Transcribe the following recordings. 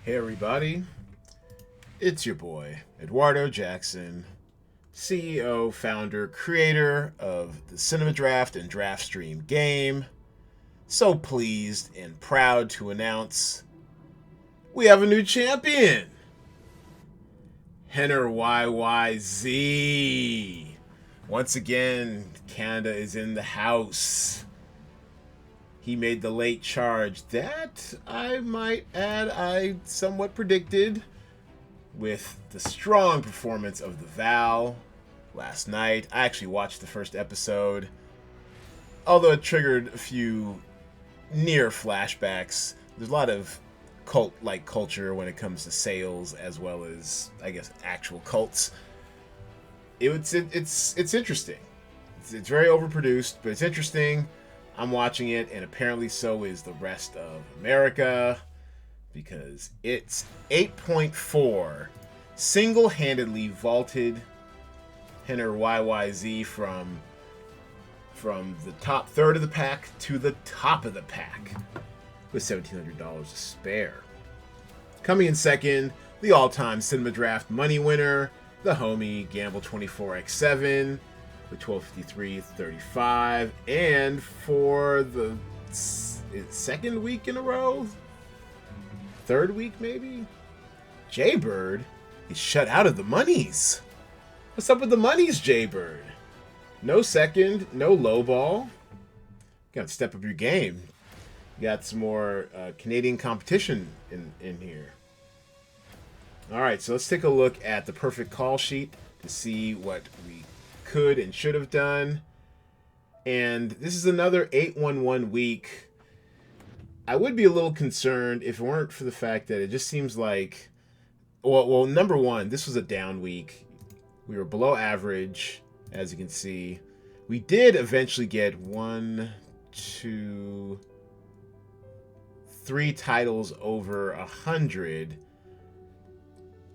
Hey everybody, it's your boy, Edwardo Jackson, CEO, founder, creator of the Cinema Draft and DraftStream game. So pleased and proud to announce we have a new champion! Henner YYZ. Once again, Canada is in the house. He made the late charge that, I might add, I somewhat predicted with the strong performance of the Val last night. I actually watched the first episode, although it triggered a few near flashbacks. There's a lot of cult-like culture when it comes to sales, as well as, I guess, actual cults. It's interesting. It's very overproduced, but it's interesting. I'm watching it, and apparently so is the rest of America, because it's 8.4 single-handedly vaulted Henner YYZ from the top third of the pack to the top of the pack with $1,700 to spare. Coming in second, the all-time Cinema Draft money winner, the homie Gamble 24x7 with 1253.35, and for the second week in a row, third week maybe, Jaybird is shut out of the monies. What's up with the monies, Jaybird? No second, no low ball. You gotta step up your game. You got some more Canadian competition in here. All right, so let's take a look at the perfect call sheet to see what we could and should have done. And this is another 8-1-1 week. I would be a little concerned if it weren't for the fact that it just seems like, well, number one, this was a down week. We were below average, as you can see. We did eventually get 1, 2, 3 titles over 100.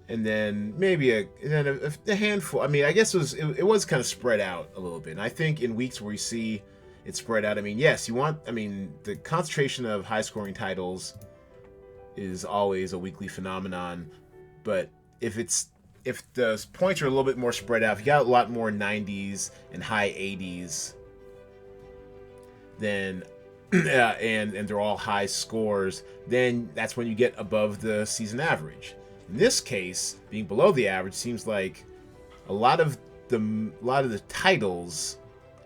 And then maybe a handful. I mean, I guess it was kind of spread out a little bit. And I think in weeks where we see it spread out, I mean, yes, the concentration of high-scoring titles is always a weekly phenomenon. But if the points are a little bit more spread out, if you got a lot more 90s and high 80s, then and they're all high scores, then that's when you get above the season average. In this case, being below the average seems like a lot of the titles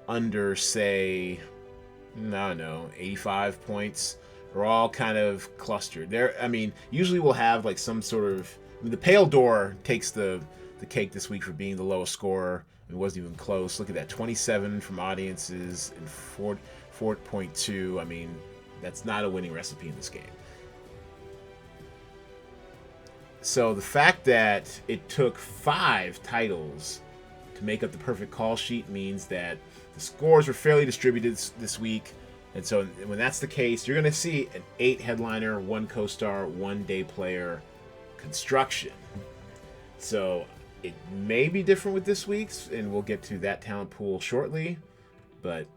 under, say, I don't know, 85 points are all kind of clustered. Usually we'll have like some sort of, the Pale Door takes the cake this week for being the lowest scorer. It wasn't even close. Look at that, 27 from audiences and 4.2. I mean, that's not a winning recipe in this game. So the fact that it took 5 titles to make up the perfect call sheet means that the scores were fairly distributed this week. And so when that's the case, you're going to see an 8 headliner, 1 co-star, 1 day player construction. So it may be different with this week's, and we'll get to that talent pool shortly. But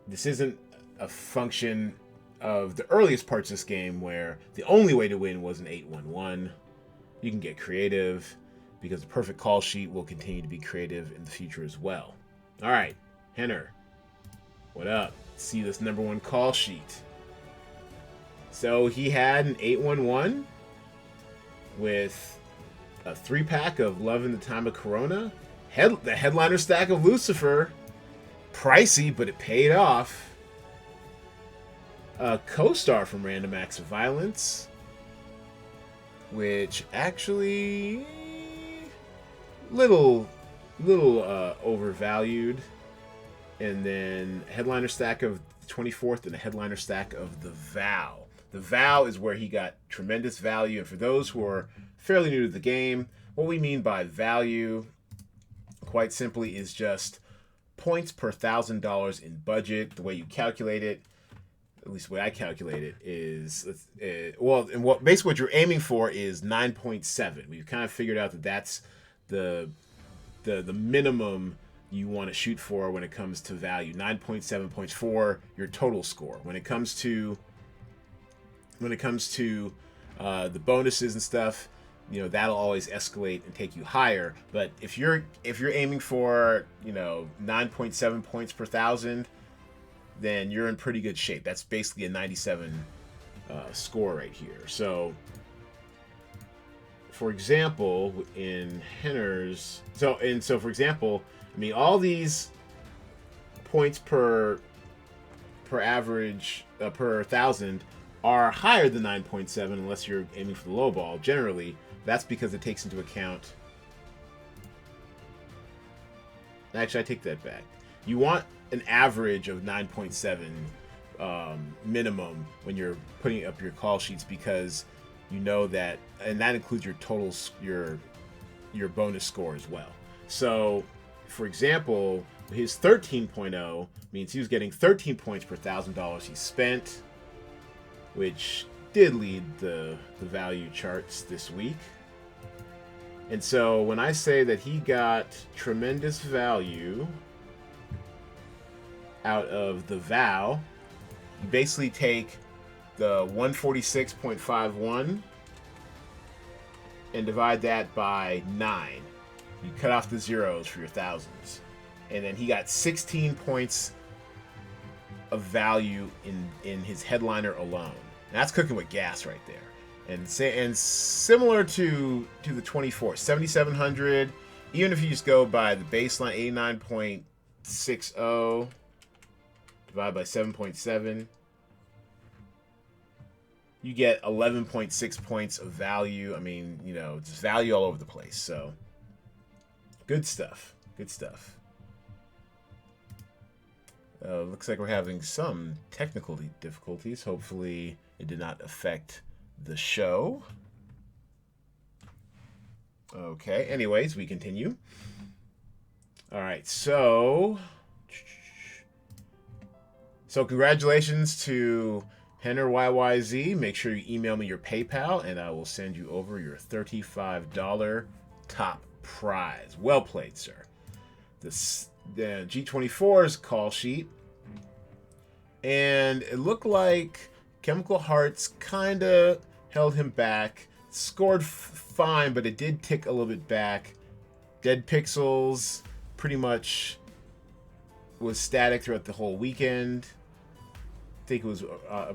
this isn't a function of the earliest parts of this game where the only way to win was an 8-1-1. You can get creative because the perfect call sheet will continue to be creative in the future as well. All right, Henner, what up? See this number 1 call sheet. So he had an 8-1-1 with a 3-pack of Love in the Time of Corona, the headliner stack of Lucifer, pricey, but it paid off. A co-star from Random Acts of Violence, which actually little overvalued, and then a headliner stack of the 24th and a headliner stack of the Vow. The Vow is where he got tremendous value, and for those who are fairly new to the game, what we mean by value, quite simply, is just points per $1,000 in budget. The way you calculate it, at least the way I calculate it, is basically what you're aiming for is 9.7. We've kind of figured out that that's the minimum you want to shoot for when it comes to value. 9.7 points for your total score. When it comes to The bonuses and stuff, you know, that'll always escalate and take you higher. But if you're aiming for, you know, 9.7 points per thousand, then you're in pretty good shape. That's basically a 97 score right here. So, for example, in Henner's, so for example, I mean, all these points per average per thousand are higher than 9.7 unless you're aiming for the low ball. Generally, that's because it takes into account. Actually, I take that back. You want an average of 9.7 minimum when you're putting up your call sheets, because you know that, and that includes your totals, your bonus score as well. So, for example, his 13.0 means he was getting 13 points per $1,000 he spent, which did lead the value charts this week. And so when I say that he got tremendous value out of the vow, you basically take the 146.51 and divide that by 9. You cut off the zeros for your thousands. And then he got 16 points of value in his headliner alone. And that's cooking with gas right there. And similar to the 24, 7,700, even if you just go by the baseline 89.60 divided by 7.7, you get 11.6 points of value. I mean, you know, just value all over the place. So, good stuff. Good stuff. Looks like we're having some technical difficulties. Hopefully, it did not affect the show. Okay, anyways, we continue. All right, so congratulations to Henner YYZ. Make sure you email me your PayPal, and I will send you over your $35 top prize. Well played, sir. The G24's call sheet, and it looked like Chemical Hearts kind of held him back. Scored fine, but it did tick a little bit back. Dead Pixels pretty much was static throughout the whole weekend. I think it was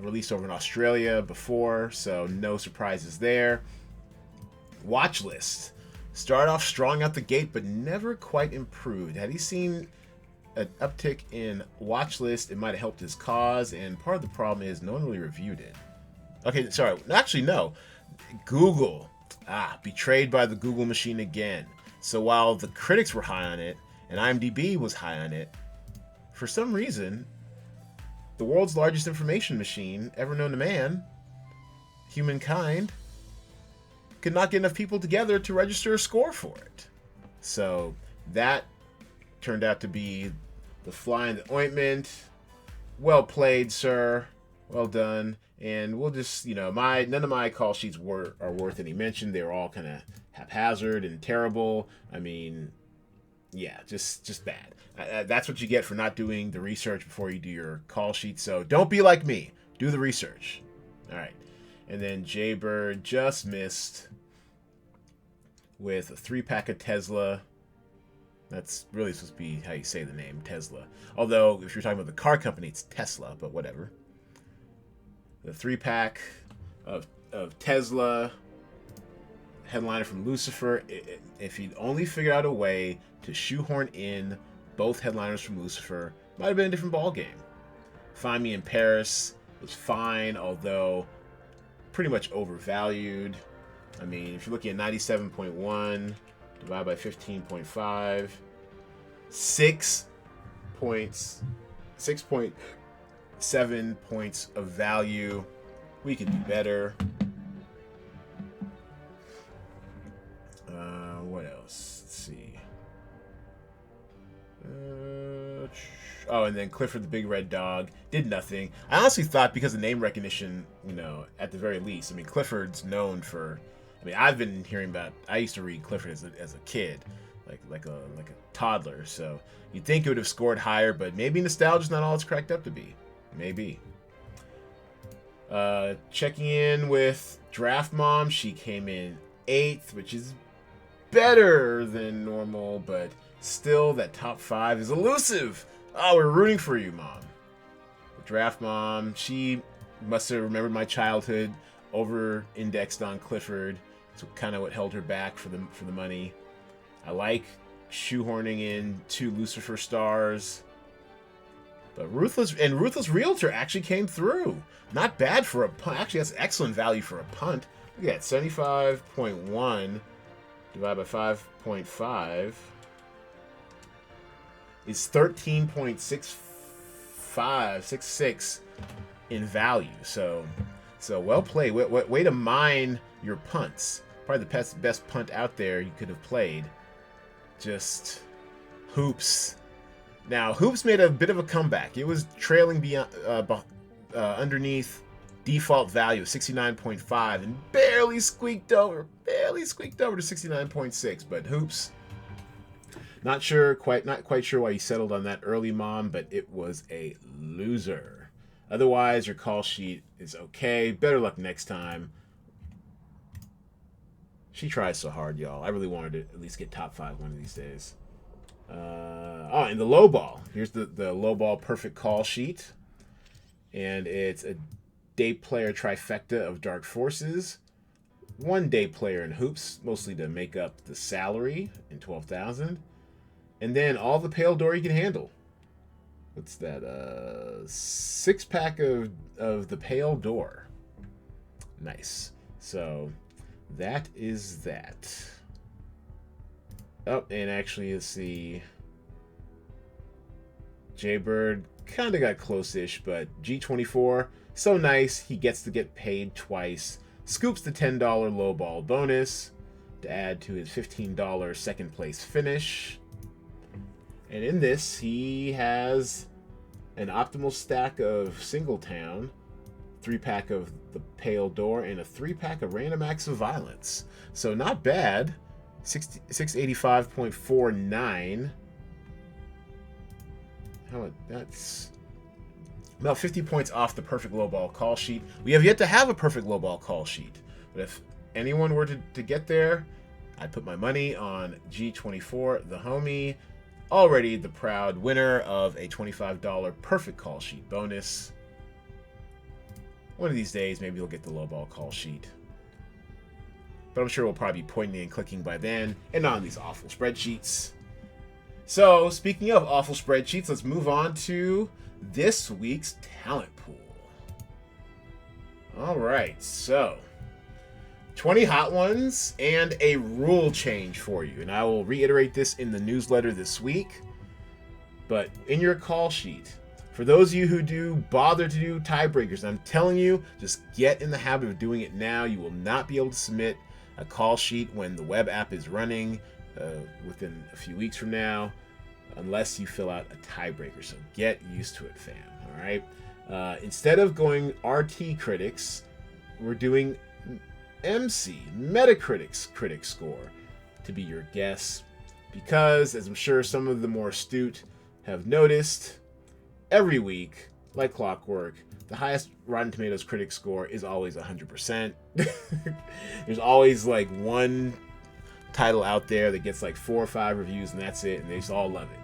released over in Australia before, so no surprises there. Watch List started off strong out the gate, but never quite improved. Had he seen an uptick in watch list, it might have helped his cause, and part of the problem is no one really reviewed it. Okay, sorry. Actually, no. Google. Betrayed by the Google machine again. So while the critics were high on it, and IMDb was high on it, for some reason, the world's largest information machine ever known to man, humankind, could not get enough people together to register a score for it. So that turned out to be the fly in the ointment. Well played, sir. Well done. And we'll just, you know, none of my call sheets are worth any mention. They were all kind of haphazard and terrible. I mean, yeah, just bad. That's what you get for not doing the research before you do your call sheet. So don't be like me. Do the research. All right. And then Jaybird just missed with a 3-pack of Tesla. That's really supposed to be how you say the name, Tesla. Although, if you're talking about the car company, it's Tesla, but whatever. The 3-pack of Tesla, headliner from Lucifer. If he'd only figured out a way to shoehorn in both headliners from Lucifer, might have been a different ballgame. Find Me in Paris was fine, although pretty much overvalued. I mean, if you're looking at 97.1 divided by 15.5, 6.7 points of value. We could do better. What else? Let's see. Oh, and then Clifford the Big Red Dog did nothing. I honestly thought, because of name recognition, you know, at the very least. I mean, Clifford's known for. I mean, I've been hearing about. I used to read Clifford as a kid, like a toddler. So you'd think it would have scored higher, but maybe nostalgia's not all it's cracked up to be. Maybe. Checking in with Draft Mom. She came in 8th, which is better than normal, but still that top 5 is elusive. Oh, we're rooting for you, Mom. Draft Mom, she must have remembered my childhood, over-indexed on Clifford. So kind of what held her back for the money. I like shoehorning in 2 Lucifer stars. But Ruthless Realtor actually came through. Not bad for a punt. Actually, that's excellent value for a punt. Look at that, 75.1 divided by 5.5 is 13.6566 in value. So well played. Way to mine your punts. Probably the best punt out there you could have played. Just Hoops. Now, Hoops made a bit of a comeback. It was trailing beyond, underneath default value of 69.5 and barely squeaked over to 69.6. But Hoops, not quite sure why he settled on that early, Mom, but it was a loser. Otherwise, your call sheet is okay. Better luck next time. She tries so hard, y'all. I really wanted to at least get top 5 one of these days. And the low ball. Here's the low ball perfect call sheet. And it's a day player trifecta of Dark Forces. 1 day player in Hoops, mostly to make up the salary in 12,000. And then all the Pale Door you can handle. What's that? 6-pack of the Pale Door. Nice. So that is that. Oh, and actually, let's see. Jaybird kind of got close-ish, but G24, so nice. He gets to get paid twice. Scoops the $10 lowball bonus to add to his $15 second place finish. And in this, he has an optimal stack of Singletown, 3-pack of the Pale Door, and a 3-pack of Random Acts of Violence. So not bad. 685.49. That's about 50 points off the perfect lowball call sheet. We have yet to have a perfect lowball call sheet. But if anyone were to get there, I'd put my money on G24, the homie, already the proud winner of a $25 perfect call sheet bonus. One of these days, maybe he'll get the lowball call sheet. But I'm sure we'll probably be pointing and clicking by then, and not on these awful spreadsheets. So, speaking of awful spreadsheets, let's move on to this week's talent pool. Alright, so 20 hot ones and a rule change for you. And I will reiterate this in the newsletter this week. But in your call sheet, for those of you who do bother to do tiebreakers, I'm telling you, just get in the habit of doing it now. You will not be able to submit a call sheet when the web app is running within a few weeks from now, unless you fill out a tiebreaker. So get used to it, fam. All right. Instead of going RT critics, we're doing MC, Metacritic's critic score, to be your guess, because as I'm sure some of the more astute have noticed, every week, like clockwork, the highest Rotten Tomatoes critic score is always 100%. There's always like one title out there that gets like 4 or 5 reviews and that's it, and they just all love it.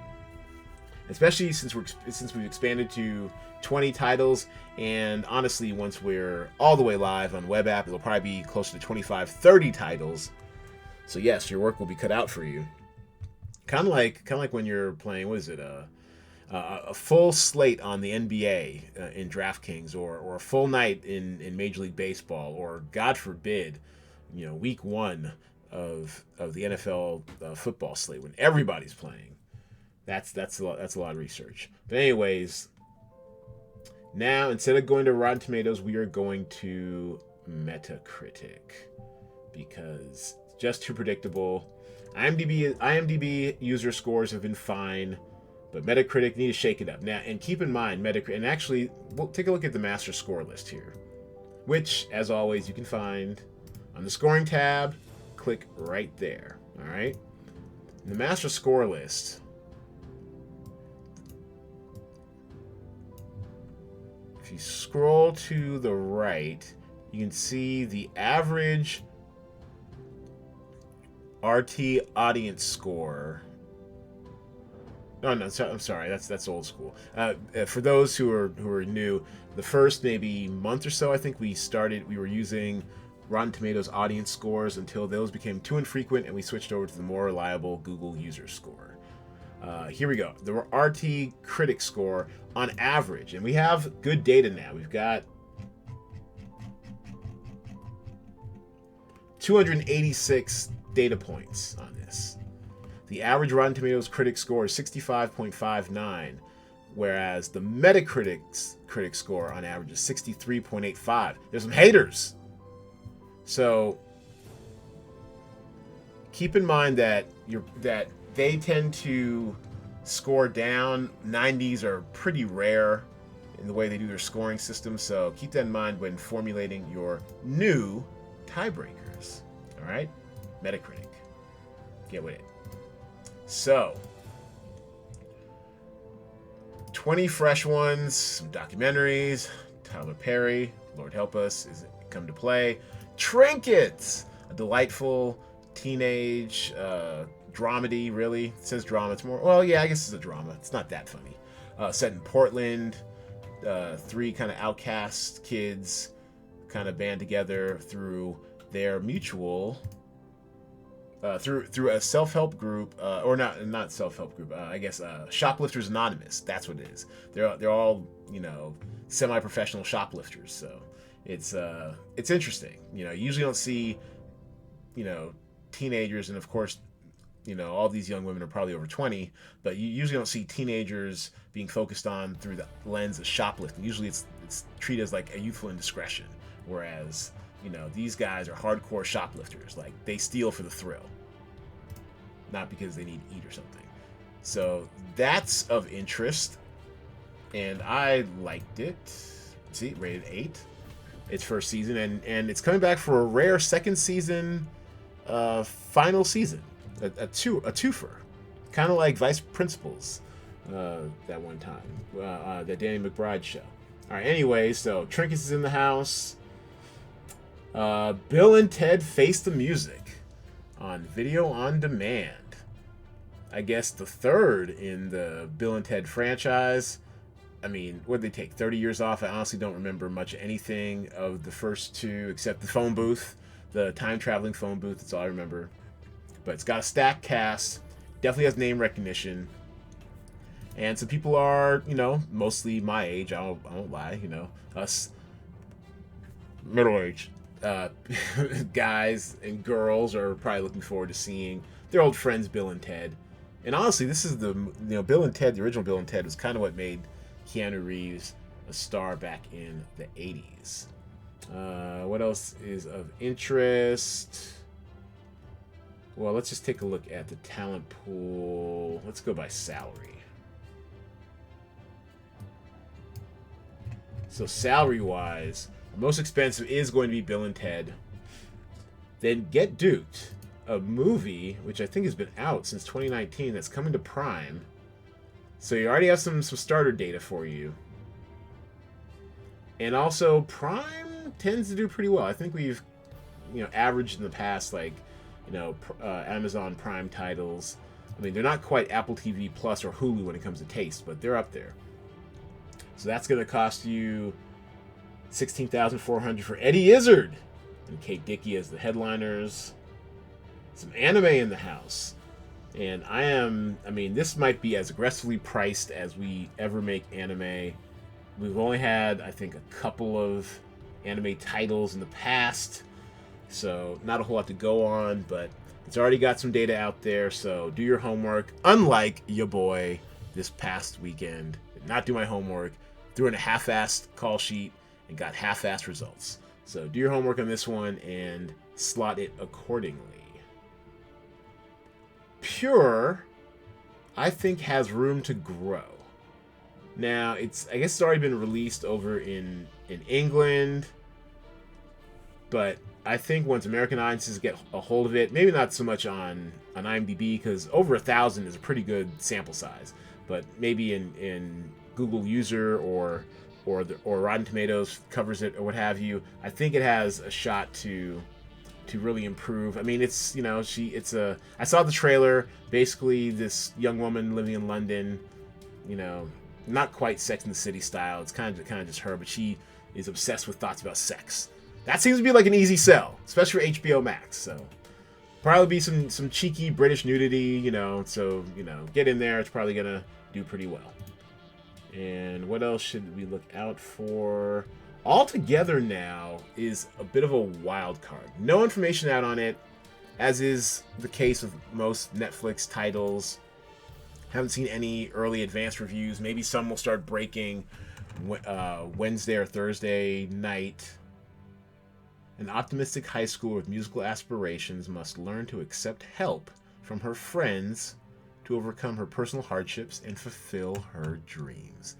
Especially since we've expanded to 20 titles, and honestly, once we're all the way live on web app, it'll probably be closer to 25, 30 titles. So yes, your work will be cut out for you. Kind of like when you're playing, what is it, a full slate on the NBA in DraftKings, or a full night in Major League Baseball, or God forbid, week 1 of the NFL football slate when everybody's playing. That's a lot of research. But anyways, now instead of going to Rotten Tomatoes, we are going to Metacritic, because it's just too predictable. IMDb user scores have been fine, but Metacritic need to shake it up. Now, and keep in mind, Metacritic, and actually, we'll take a look at the master score list here, which, as always, you can find on the scoring tab. Click right there, all right? In the master score list, you scroll to the right, you can see the average RT audience score. Oh no, I'm sorry. That's old school. For those who are new, the first maybe month or so, I think we were using Rotten Tomatoes audience scores until those became too infrequent, and we switched over to the more reliable Google user score. Here we go. The RT critic score on average, and we have good data now. We've got 286 data points on this. The average Rotten Tomatoes critic score is 65.59, whereas the Metacritic's critic score on average is 63.85. There's some haters. So keep in mind that they tend to score down. 90s are pretty rare in the way they do their scoring system, so keep that in mind when formulating your new tiebreakers. All right? Metacritic. Get with it. So, 20 fresh ones, some documentaries, Tyler Perry, Lord help us, is it come to play? Trinkets, a delightful teenage dramedy, really. It says drama, it's more, well, yeah, I guess it's a drama. It's not that funny. Set in Portland, 3 kind of outcast kids kind of band together through their mutual... through a self-help group, or not self-help group. I guess Shoplifters Anonymous. That's what it is. They're all semi-professional shoplifters. So it's interesting. You usually don't see teenagers, and of course all these young women are probably over 20, but you usually don't see teenagers being focused on through the lens of shoplifting. Usually it's treated as like a youthful indiscretion, whereas these guys are hardcore shoplifters. Like, they steal for the thrill, not because they need to eat or something. So that's of interest, and I liked it. See, rated 8. Its first season, and it's coming back for a rare second season, final season, a twofer, kind of like Vice Principals, that one time, that Danny McBride show. All right, anyway, so Trinkets is in the house. Bill and Ted Face the Music on video on demand. I guess the third in the Bill and Ted franchise. I mean, what did they take? 30 years off? I honestly don't remember much anything of the first two except the phone booth, the time-traveling phone booth. That's all I remember. But it's got a stacked cast. Definitely has name recognition. And some people are, mostly my age. I won't lie, us middle-aged guys and girls are probably looking forward to seeing their old friends Bill and Ted. And honestly, this is the Bill and Ted, the original Bill and Ted, was kind of what made Keanu Reeves a star back in the 80s. What else is of interest? Well, let's just take a look at the talent pool. Let's go by salary. So salary-wise, most expensive is going to be Bill and Ted. Then Get Duped, a movie which I think has been out since 2019 that's coming to Prime. So you already have some starter data for you. And also Prime tends to do pretty well. I think we've averaged in the past Amazon Prime titles. I mean, they're not quite Apple TV Plus or Hulu when it comes to taste, but they're up there. So that's going to cost you $16,400 for Eddie Izzard and Kate Dickey as the headliners. Some anime in the house. And this might be as aggressively priced as we ever make anime. We've only had, I think, a couple of anime titles in the past, so not a whole lot to go on, but it's already got some data out there, so do your homework. Unlike your boy this past weekend, did not do my homework, threw in a half-assed call sheet, and got half-assed results. So do your homework on this one and slot it accordingly. Pure, I think, has room to grow. Now, I guess it's already been released over in England, but I think once American audiences get a hold of it, maybe not so much on IMDb, because over 1,000 is a pretty good sample size, but maybe in Google user or or Rotten Tomatoes covers it or what have you, I think it has a shot to really improve. I mean, it's, you know, I saw the trailer. Basically, this young woman living in London, you know, not quite Sex and the City style. It's kind of just her, but she is obsessed with thoughts about sex. That seems to be like an easy sell, especially for HBO Max. So probably be some cheeky British nudity, you know. So, you know, get in there. It's probably gonna do pretty well. And what else should we look out for? Altogether now is a bit of a wild card. No information out on it, as is the case with most Netflix titles. Haven't seen any early advanced reviews. Maybe some will start breaking Wednesday or Thursday night. An optimistic high schooler with musical aspirations must learn to accept help from her friends to overcome her personal hardships and fulfill her dreams.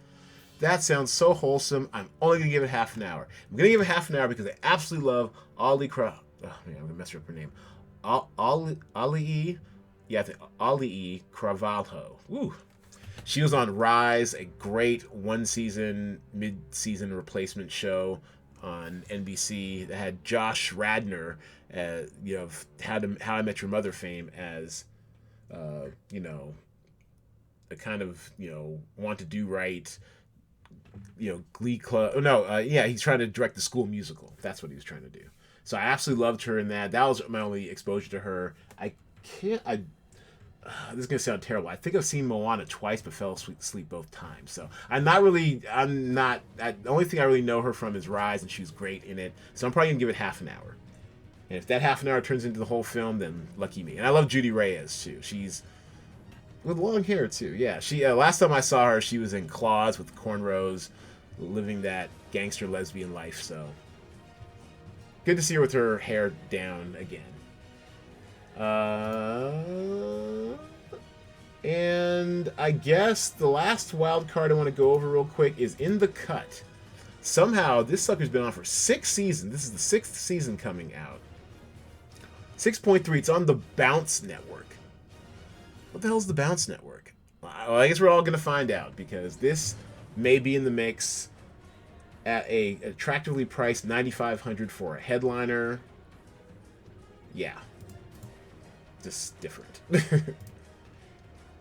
That sounds so wholesome. I'm only going to give it half an hour. I'm going to give it half an hour because I absolutely love Ali I'm going to mess up her name. Ali Carvalho. Woo. She was on Rise, a great one-season, mid-season replacement show on NBC that had Josh Radnor, you know, How I Met Your Mother fame as, you know, a kind of, you know, want to do right, you know, Glee Club. Oh, no, yeah, he's trying to direct the school musical. That's what he was trying to do. So I absolutely loved her in that. That was my only exposure to her. This is going to sound terrible. I think I've seen Moana twice, but fell asleep both times. So the only thing I really know her from is Rise, and she was great in it. So I'm probably going to give it half an hour. And if that half an hour turns into the whole film, then lucky me. And I love Judy Reyes, too. She's with long hair, too. Yeah, she last time I saw her, she was in Claws with cornrows, living that gangster lesbian life. So good to see her with her hair down again. And I guess the last wild card I want to go over real quick is In the Cut. Somehow, this sucker's been on for 6 seasons. This is the 6th season coming out. 6.3. It's on the Bounce Network. What the hell is the Bounce Network? Well, I guess we're all going to find out, because this may be in the mix at a attractively priced $9,500 for a headliner. Yeah. Just different.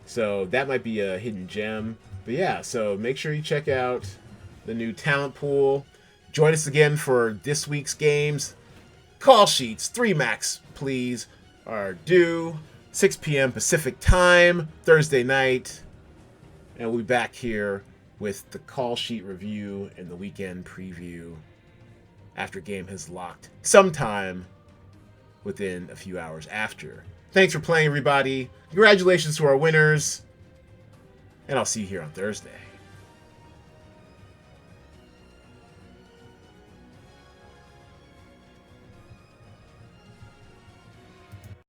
So that might be a hidden gem. But yeah, so make sure you check out the new talent pool. Join us again for this week's games. Call sheets, 3 max, please, are due. 6 p.m. Pacific time, Thursday night. And we'll be back here with the call sheet review and the weekend preview after game has locked sometime within a few hours after. Thanks for playing, everybody. Congratulations to our winners. And I'll see you here on Thursday.